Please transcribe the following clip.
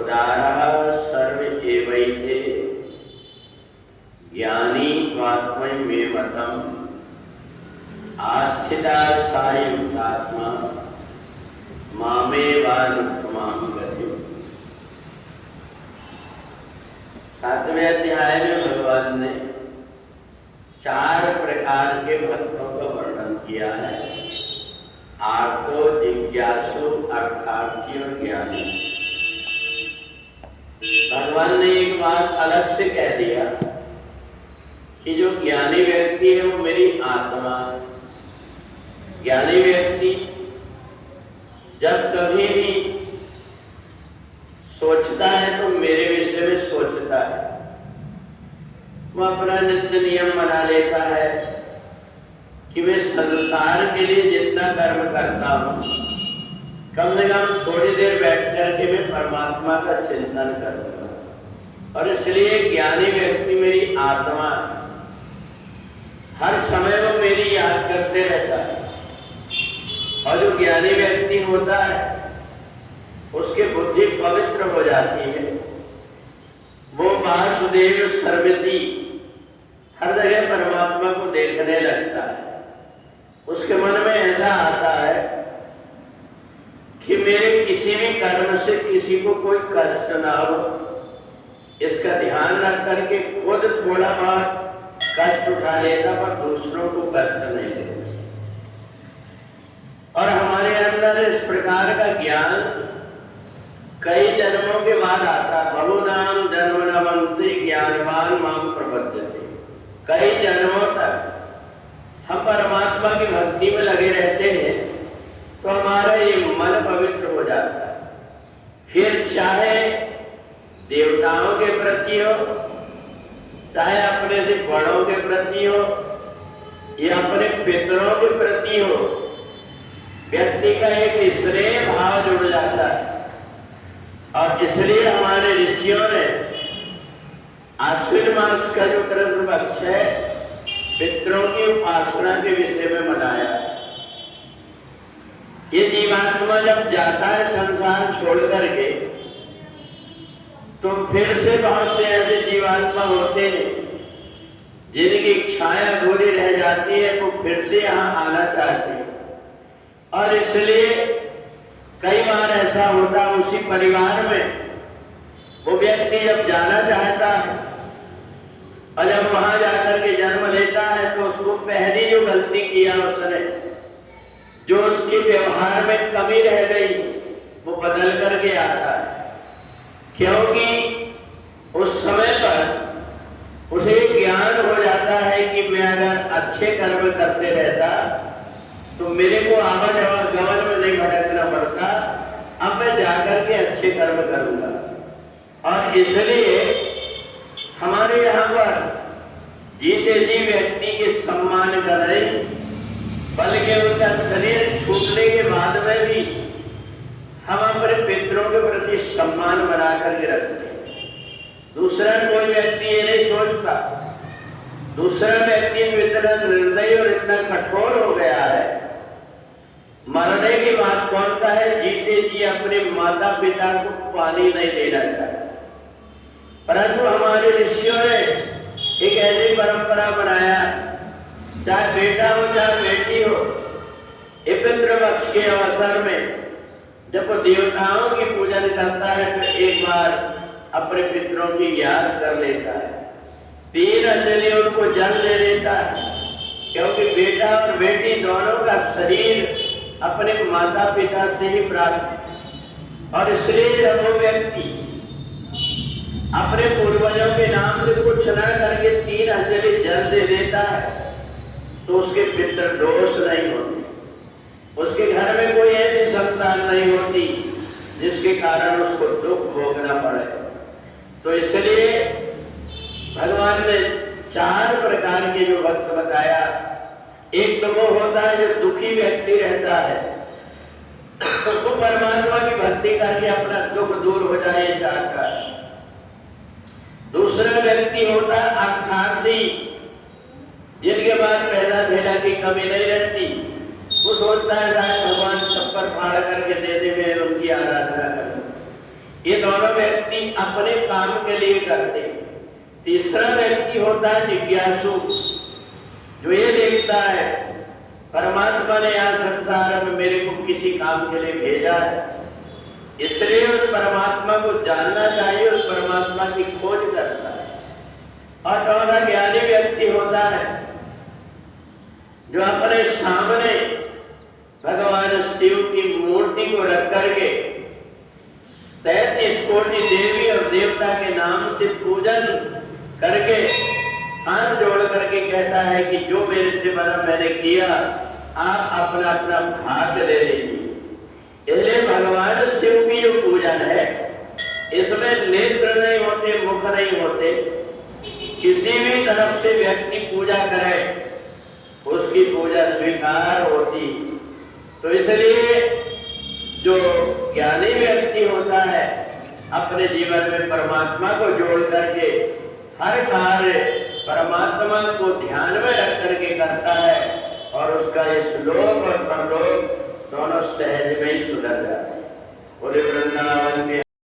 उदारः सर्व एवैते ज्ञानी त्वात्मैव मतम् आस्थिता सायुक्तात्मा मामेवानुत्तमां गतिम्। 7वें अध्याय में भगवान ने 4 प्रकार के भक्तों का वर्णन किया है। आर्तो, जिज्ञासु, अर्थार्थी और ज्ञानी। भगवान ने एक बात अलग से कह दिया कि जो ज्ञानी व्यक्ति है वो मेरी आत्मा है। ज्ञानी व्यक्ति जब कभी भी सोचता है तो मेरे विषय में सोचता है। वो अपना नित्य नियम बना लेता है कि मैं संसार के लिए जितना कर्म करता हूं कम से कम थोड़ी देर बैठ करके मैं परमात्मा का चिंतन करूंगा। और इसलिए ज्ञानी व्यक्ति मेरी आत्मा है। हर समय वो मेरी याद करते रहता है। और जो ज्ञानी व्यक्ति होता है उसकी बुद्धि पवित्र हो जाती है। वो वासुदेव सर्वति हर जगह परमात्मा को देखने लगता है। उसके मन में ऐसा आता है कि मेरे किसी भी कर्म से किसी को कोई कष्ट ना हो, इसका ध्यान रख करके खुद थोड़ा बहुत कष्ट उठा लेता पर दूसरों को कष्ट नहीं देता। और हमारे अंदर इस प्रकार का ज्ञान कई जन्मों के बाद आता। बहुनाम जन्म न वंशे ज्ञानवान माम प्रपद्यते। कई जन्मों तक हम परमात्मा की भक्ति में लगे रहते हैं तो हमारा ये मन पवित्र हो जाता है। फिर चाहे देवताओं के प्रति हो, चाहे अपने से बड़ों के प्रति हो या अपने पितरों के प्रति हो, व्यक्ति का एक स्नेह भाव जुड़ जाता है। और इसलिए हमारे ऋषियों ने आश्विन मास का जो कृष्ण पक्ष है पितरों की उपासना के विषय में मनाया। ये जीवात्मा जब जाता है संसार छोड़ करके तो फिर से बहुत से ऐसे जीवात्मा होते हैं जिनकी इच्छाएं अधूरी रह जाती है, वो फिर से यहाँ आना चाहते हैं। और इसलिए कई बार ऐसा होता है उसी परिवार में वो व्यक्ति जब जाना चाहता है और जब वहां जाकर के जन्म लेता है तो उसको पहली जो गलती किया उसने, जो उसके व्यवहार में कमी रह गई, वो बदल करके आता है। क्योंकि उस समय पर उसे ज्ञान हो जाता है कि मैं अगर अच्छे कर्म करते रहता तो मेरे को आवागमन में नहीं भटकना पड़ता। अब मैं जाकर के अच्छे कर्म करूंगा। और इसलिए हमारे यहाँ पर जीते जी व्यक्ति के सम्मान करें, बल्कि उनका शरीर छूटने के बाद में भी हम अपने पितरों के प्रति सम्मान बना करके रखते हैं। दूसरा कोई व्यक्ति ये नहीं सोचता। दूसरा व्यक्ति इतना निर्दयी और इतना कठोर हो गया है, मरने की बात कौन है, जीते जी अपने माता पिता को पानी नहीं देना चाहता। परंतु हमारे ऋषियों ने एक ऐसी परंपरा बनाया, चाहे बेटा हो चाहे बेटी हो, पितृ पक्ष के अवसर में जब वो देवताओं की पूजन करता है तो एक बार अपने पितरों की याद कर लेता है। 3 अंजलि उनको जल दे देता है, क्योंकि बेटा और बेटी दोनों का शरीर अपने माता पिता से ही प्राप्त। और इसलिए जब वो व्यक्ति अपने पूर्वजों के नाम से कुछ न करके 3 अंजलि जल दे देता है तो उसके पितृ दोष नहीं होते। उसके घर में कोई ऐसी संतान नहीं होती जिसके कारण उसको दुख भोगना पड़े। तो इसलिए भगवान ने 4 प्रकार के जो भक्त बताया। एक तो वो होता है जो दुखी व्यक्ति रहता है, तो परमात्मा की भक्ति करके अपना दुख दूर हो जाए चाहता है। दूसरा व्यक्ति होता है अर्थार्थी, जिनके पास पैसा धेला की कमी नहीं रहती। वो सोचता है शायद भगवान छप्पर फाड़ करके दे दे, मैं उनकी आराधना करूं। ये दोनों व्यक्ति अपने काम के लिए करते हैं। तीसरा व्यक्ति होता है जिज्ञासु, जो ये देखता है परमात्मा ने यहाँ संसार में मेरे को किसी काम के लिए भेजा है, इसलिए उस परमात्मा को जानना चाहिए, उस परमात्मा की खोज करता है। और चौथा ज्ञानी व्यक्ति होता है जो अपने सामने भगवान शिव की मूर्ति को रख करके 33 कोटि देवी और देवता के नाम से पूजन करके हाथ जोड़ करके कहता है कि जो मेरे से बना मैंने किया, आप अपना अपना भाग ले लीजिए। इसलिए भगवान शिव की जो पूजन है, इसमें नेत्र नहीं होते, मुख नहीं होते। किसी भी तरफ से व्यक्ति पूजा करे उसकी पूजा स्वीकार होती। तो इसलिए जो ज्ञानी व्यक्ति होता है अपने जीवन में परमात्मा को जोड़ करके हर कार्य परमात्मा को ध्यान में रख करके करता है, और उसका इस लोक और परलोक दोनों सहज में ही सुधर जाता है। बोले वृंदावन के